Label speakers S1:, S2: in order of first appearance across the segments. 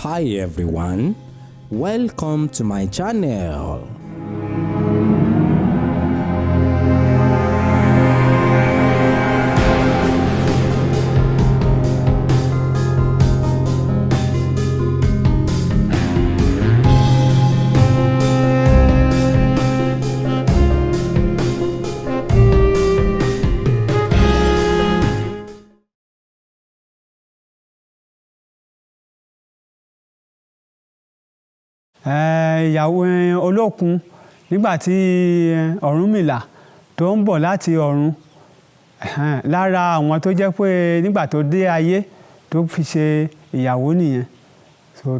S1: Hi everyone, welcome to my channel.
S2: Ìyàwó Olókun nígbà tí Ọ̀rúnmìlà tó ń bọ̀ láti ọ̀run, lára àwọn tó jẹ́ pé nígbà tó dé ayé tó fi ṣe ìyàwó nìyẹn,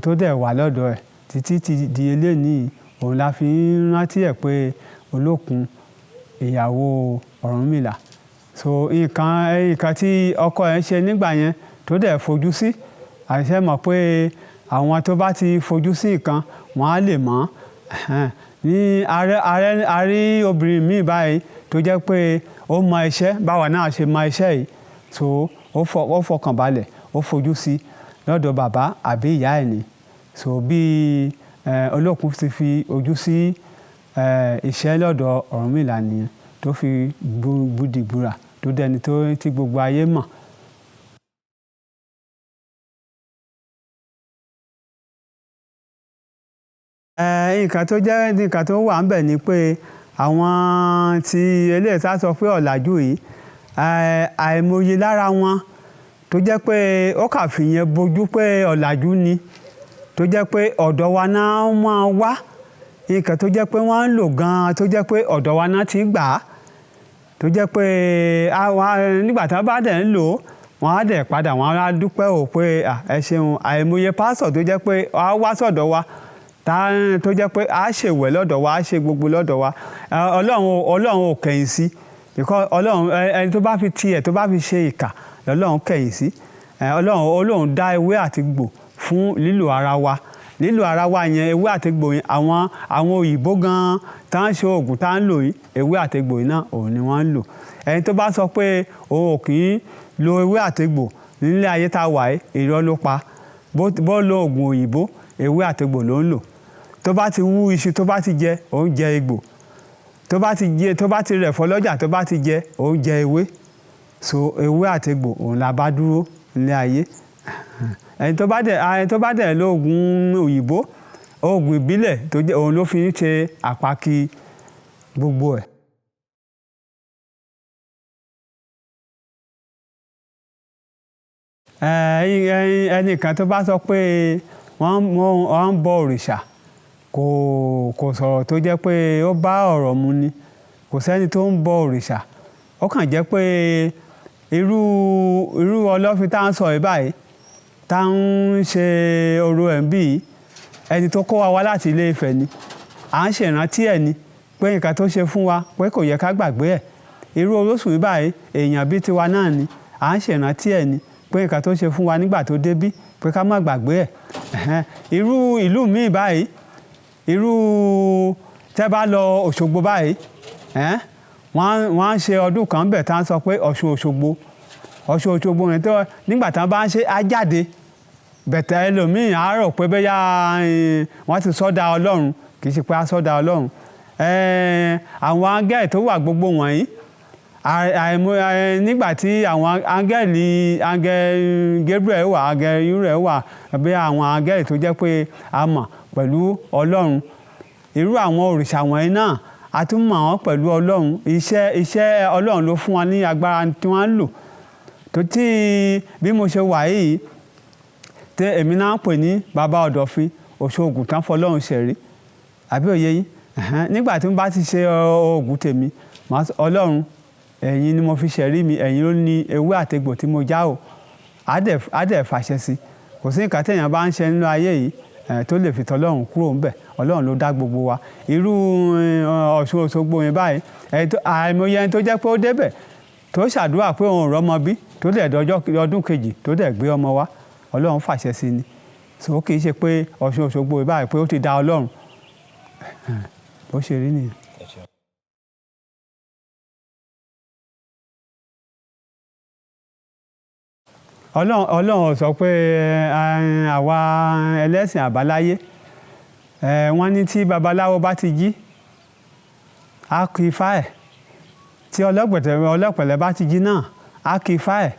S2: tó dẹ̀ wà lọ́dọ̀ ẹ̀ títí ti di eléyìí. Òun la fi ń rántí ẹ̀ pé Olókun ìyàwó Ọ̀rúnmìlà. Nǹkan tí ọkọ ẹ̀ ń ṣe nígbà yẹn tó dẹ̀ fojú sí, àṣẹ mọ̀ pé àwọn tó bá ti fojú sí nǹkan wọ́n á lè mọ̀. Ní a rí obìnrin míì báyìí tó jẹ́ pé ó mọ iṣẹ́ báwa náà ṣe mọ iṣẹ́ yìí, ó fọkàn balẹ̀, ó fojú sí lọ́dọ̀ bàbá àbí ìyá ẹ̀ ni. Bí Olókun ti fi ojú sí iṣẹ́ lọ́dọ̀ Ọ̀rúnmìlà nìyẹn tó fi gbúdìgbúrà tó dẹni tí gbogbo ayé mọ̀. Nǹkan tó wà ńbẹ̀ ni pé àwọn tí eléyìí tá sọ pé ọ̀làjú yìí, àìmọye lára wọn tó jẹ́ pé ó kà fìyẹn bojú pé ọ̀làjú ni, tó jẹ́ pé ọ̀dọ̀ wa náà máa wá. Nǹkan tó jẹ́ pé wọ́n ń lò gan-an tó jẹ́ pé ọ̀dọ̀ wa náà ti gbà á, tó jẹ́ pé nígbà tí wọ́n bá dẹ̀ ń lò ó, wọ́n á dẹ̀ padà wọ́n á dúpẹ́ ò pé ẹ ṣeun. Àìmọye pásítọ̀ tó jẹ́ pé á wá sọ́dọ̀ wa tó jẹ́ pé a ṣèwẹ̀ lọ́dọ̀ wa, a ṣe gbogbo lọ́dọ̀ wa. Ọlọ́run ò kẹ̀yìn sí, because Ọlọ́run ẹni tó bá fi tiẹ̀ tó bá fi ṣe ìkà lọ́lọ́run kẹ̀yìn sí. Ọlọ́run dá ewé àti egbò fún lílò ara wa. Lílò ara wa yẹn, ewé àti egbò yẹn, àwọn òyìnbó gan-an tá ń ṣe oògùn tá ń lò yìí, ewé àti egbò yìí náà òun ni wọ́n ń lò. Ẹni tó bá sọ pé òun ò kì í lo ewé àti egbò nílé ayé tá wà yìí, irọ́ ló pa. Bó lo oògùn òyìnbó, ewé àti egbò ló ń lò. Tó bá ti wú iṣu tó bá ti jẹ, òun jẹ egbò. Tó bá ti rẹ̀fọ́ lọ́jà tó bá ti jẹ, òun jẹ ewé. Ewé àti egbò òun la bá dúró nílé ayé. Ẹni tó bá dẹ̀ lo oògùn òyìnbó, oògùn ìbílẹ̀ tó jẹ́ òun ló fi ń ṣe àpákí gbogbo ẹ̀. Ẹnìkan tó bá sọ pé wọ́n ń bọ òrìṣà, kò sọ̀rọ̀ tó jẹ́ pé ó bá ọ̀rọ̀ mu ni. Kò sẹ́ni tó ń bọ òrìṣà. Ó kàn jẹ́ pé irú Ọlọ́fin tá ń sọ yìí báyìí, tá ń ṣe orò ẹ̀ ń bí yìí, ẹni tó kó wa wá láti Ilé Ifẹ̀ ni. À ń ṣèrántí ẹ̀ ni pé nǹkan tó ṣe fún wa pé kò yẹ ká gbàgbé ẹ̀. Irú Olóṣù yìí báyìí, èèyàn bí tiwa náà ni. À ń ṣèrántí ẹ̀ ni pé nǹkan tó ṣe fún wa nígbà tó débí pé ká má gbàgbé ẹ̀. Irú ìlú míì báyìí, tẹ́ bá lọ Òṣogbo báyìí, wọ́n á ṣe ọdún kan bẹ̀ tá ń sọ pé Ọ̀ṣun Òṣogbo. Ọ̀ṣun Òṣogbo yẹn tó nígbà tí wọ́n bá ń ṣe á jáde. Bẹ̀tẹ̀ ẹlòmíì á rò pé bẹ́yà wọ́n ti sọ́dà Ọlọ́run, kì í ṣe pé á sọ́dà Ọlọ́run. Àwọn áńgẹ́lì tó wà gbogbo wọ̀nyí, nígbà tí àwọn áńgẹ́lì Gabriel wà, áńgẹ́lì Uriel wà, bí àwọn áńgẹ́lì tó jẹ́ pé a mọ̀ pẹ̀lú Ọlọ́run. Irú àwọn òrìṣà wọ̀nyí náà a tún mọ̀ wọ́n pẹ̀lú Ọlọ́run. Iṣẹ́ Ọlọ́run ló fún wọn ní agbára tí wọ́n ń lò. Bí mo ṣe wà yìí, èmi náà ń pè ní bàbá Ọ̀dọ̀fin, Òṣogùn tán fọlọ́run ṣẹ̀rí. Àbí òye yín? Nígbà tí mo bá ti ṣe oògùn tèmi, Ọlọ́run, ẹ̀yin ni mo fi ṣẹ̀rí mi, ẹ̀yin ló ní ewé àti egbò tí mo já o. Á dẹ̀ fàṣẹ sí. Kò sí nǹkan téèyàn bá ń ṣe nínú ayé yìí tó lè fi tọlọ́run kúrò ńbẹ̀. Ọlọ́run ló dá gbogbo wa. Irú Ọ̀ṣun Òṣogbo yẹn báyìí, àìmọye ẹni tó jẹ́ pé ó débẹ̀ tó ṣàdúrà pé òun ò rọ́mọ bí, tó dẹ̀ ọdún kejì tó dẹ̀ gbé ọmọ wá. Ọlọ́run fàṣẹ sí ni. Kì í ṣe pé Ọ̀ṣun Òṣogbo yẹn báyìí pé ó ti dá Ọlọ́run. Bó ṣe rí nìyẹn. Ọlọ́run sọ pé àwa ẹlẹ́sìn àbáláyé wọ́n ní tí babaláwo bá ti jí á kí ifá ẹ̀, tí ọlọ́pẹ̀lẹ̀ bá ti jí náà á kí ifá ẹ̀,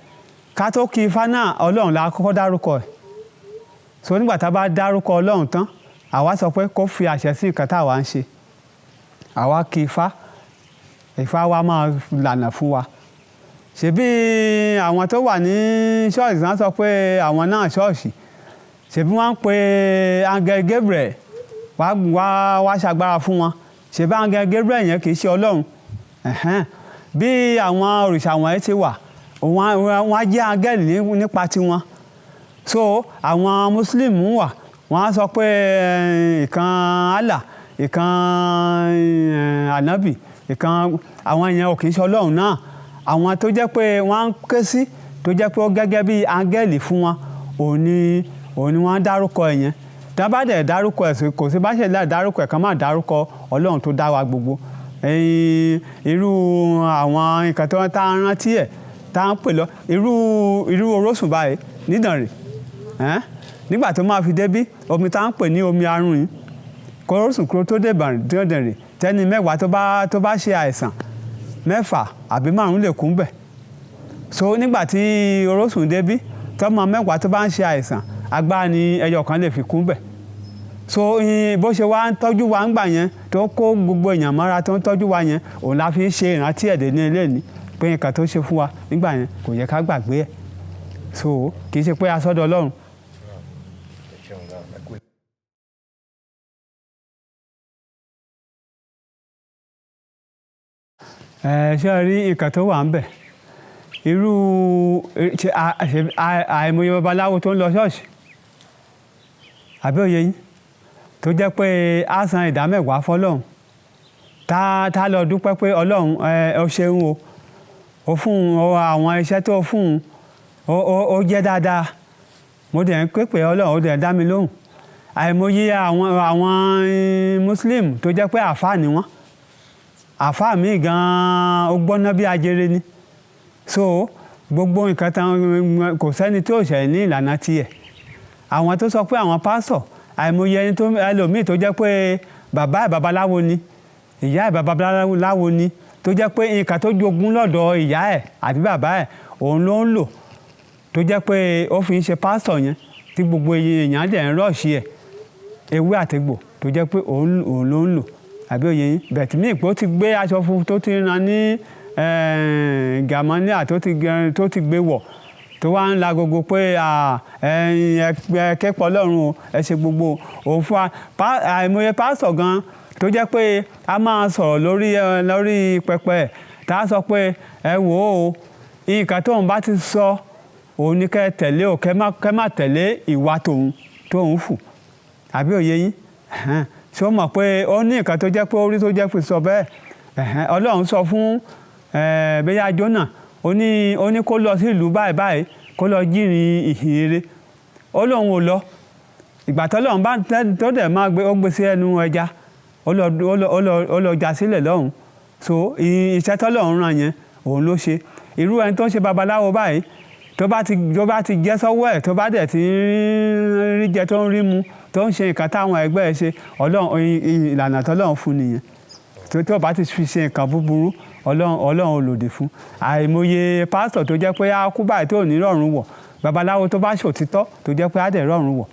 S2: ká tó kí ifá náà Ọlọ́run la kọ́kọ́ dárúkọ ẹ̀. So nígbà tá a bá dárúkọ Ọlọ́run tán àwa sọ pé kó fi àṣẹ sí nǹkan tá àwa ń ṣe, àwa kí ifá wa máa lànà fún wa. Ṣebí àwọn tó wà ní ṣọ́ọ̀ṣì náà sọ pé àwọn náà ṣọ́ọ̀ṣì, ṣebí wọ́n ń pe Angel Gabriel wá ṣàgbára fún wọn, ṣebí Angel Gabriel yẹn kì í ṣe Ọlọ́run. Bí àwọn òrìṣà wọ̀nyí ti wà, wọ́n á jẹ́ áńgẹ́lì nípa tiwọn. So àwọn Muslim wà, wọ́n á sọ pé ìkan Allah, ìkan ànábì, ìkan àwọn yẹn ò kì í ṣe Ọlọ́run náà. Àwọn tó jẹ́ pé wọ́n ń ké sí, tó jẹ́ pé ó gẹ́gẹ́ bí áńgẹ́lì fún wọn, òun ni wọ́n dárúkọ ẹ̀ yẹn. Tí wọ́n bá dẹ̀ dárúkọ ẹ̀, kò sí bá ṣe láì dárúkọ ẹ̀ kan máa dárúkọ Ọlọ́run tó dá wa gbogbo. Irú àwọn nǹkan tó tá a rántí ẹ̀ tá a ń pè lọ irú Orosùn báyìí nídànrè, nígbà tó máa fi débí omi tá a ń pè ní omi arun yìí, kórosùn kúrò tó débàrè tẹ́ni mẹ́wàá tó bá ṣe àìsàn 6 àbí 5 lè kú bẹ̀. So nígbà tí Orosùn débí tọ́mọ 10 tó bá ń ṣe àìsàn, agbára ni ẹyọ kan lè fi kú bẹ̀. So bó ṣe wá ń tọ́jú wa ń gbà yẹn tó kó gbogbo èèyàn mọ́ra tó ń tọ́jú wa yẹn, òun la fi ń ṣe ìrántí ẹ̀dẹ̀ ní ilé ní pé nǹkan tó ṣe fún wa nígbà yẹn kò yẹ ká gbàgbé ẹ̀. So kì í ṣe pé a sọ́dọ̀ Ọlọ́run. Ṣé rí nǹkan tó wà ń bẹ̀? Àìmọye babaláwo tó ń lọ ṣọ́ọ̀ṣì, àbí òye yín, tó jẹ́ pé á san ìdámẹ́wàá fọ́lọ́run, tá lọ dúpẹ́ pé Ọlọ́run ó ṣeun ó fún àwọn iṣẹ́ tó fún ó jẹ́ dáadáa, mo dẹ̀ ń pé Ọlọ́run ó dẹ̀ dá mi lóhùn. Àìmọye àwọn Muslim tó jẹ́ pé àfáà ni wọ́n, àfáà míì gan-an ó gbọ́ná bí ajere ni. So gbogbo nǹkan tán kò sẹ́ni tí ò ṣẹ̀ ní ìlànà tiẹ̀. Àwọn tó sọ pé àwọn pásọ̀, àìmọye ẹlòmíì tó jẹ́ pé bàbá ẹ̀ babaláwo ni, ìyá ẹ̀ babaláwo ni, tó jẹ́ pé nǹkan tó jogún lọ́dọ̀ ìyá ẹ̀ àti bàbá ẹ̀ òun ló ń lò, tó jẹ́ pé ó fi ń ṣe pásọ̀ yẹn tí gbogbo èèyàn dẹ̀ ń rọ̀ṣì ẹ̀, ewé àtegbò tó jẹ́ pé òun ló ń lò, àbí òye yín. Bẹ̀tì míì pé ó ti gbé aṣọ funfun tó ti ran ní gàmọ́níà tó ti gbé wọ̀, tó wá ń la gbogbo pé kẹ́pọ̀ Ọlọ́run o, ẹ ṣe gbogbo òun fún wa. Àìmọye pásọ̀ gan tó jẹ́ pé a máa sọ̀rọ̀ lórí pẹpẹ, tá a sọ pé ẹ wò ó, nǹkan tóun bá ti sọ òun ni kẹ́ tẹ̀lé o, kẹ́ má tẹ̀lé ìwà tóun fù, àbí òye yín. Ṣé o mọ̀ pé ó ní nǹkan tó jẹ́ pé orí tó jẹ́ pé sọ bẹ́ẹ̀. Ọlọ́run sọ fún bẹ́yà Jónà, ó ní kó lọ sí ìlú báyìí kó lọ jírin ìhìnrere. Ó lóun ò lọ. Ìgbà tọ́lọ́run bá tó dẹ̀ máa gbé sí ẹnu ẹja, ó lọ já sílẹ̀ lọ́hùn. So iṣẹ́ tọ́lọ́run rán yẹn òun ló ṣe. Irú ẹni tó ń ṣe babaláwo báyìí, tó bá ti jẹ́ sọ́wọ́ ẹ̀, tó bá dẹ̀ ti rí jẹ tó ń rí mu, tó ń ṣe nǹkan táwọn ẹgbẹ́ ẹ̀ ṣe, ìlànà tọ́lọ́run fún nìyẹn. Tó bá ti fi ṣe nǹkan búburú, Ọlọ́run ò lòdì fún. Àìmọye pásítọ̀ tó jẹ́ pé á kú báyìí tó ní rọ̀rùn wọ̀, babaláwo tó bá ṣòtítọ́ tó jẹ́ pé á dẹ̀ rọ̀rùn wọ̀.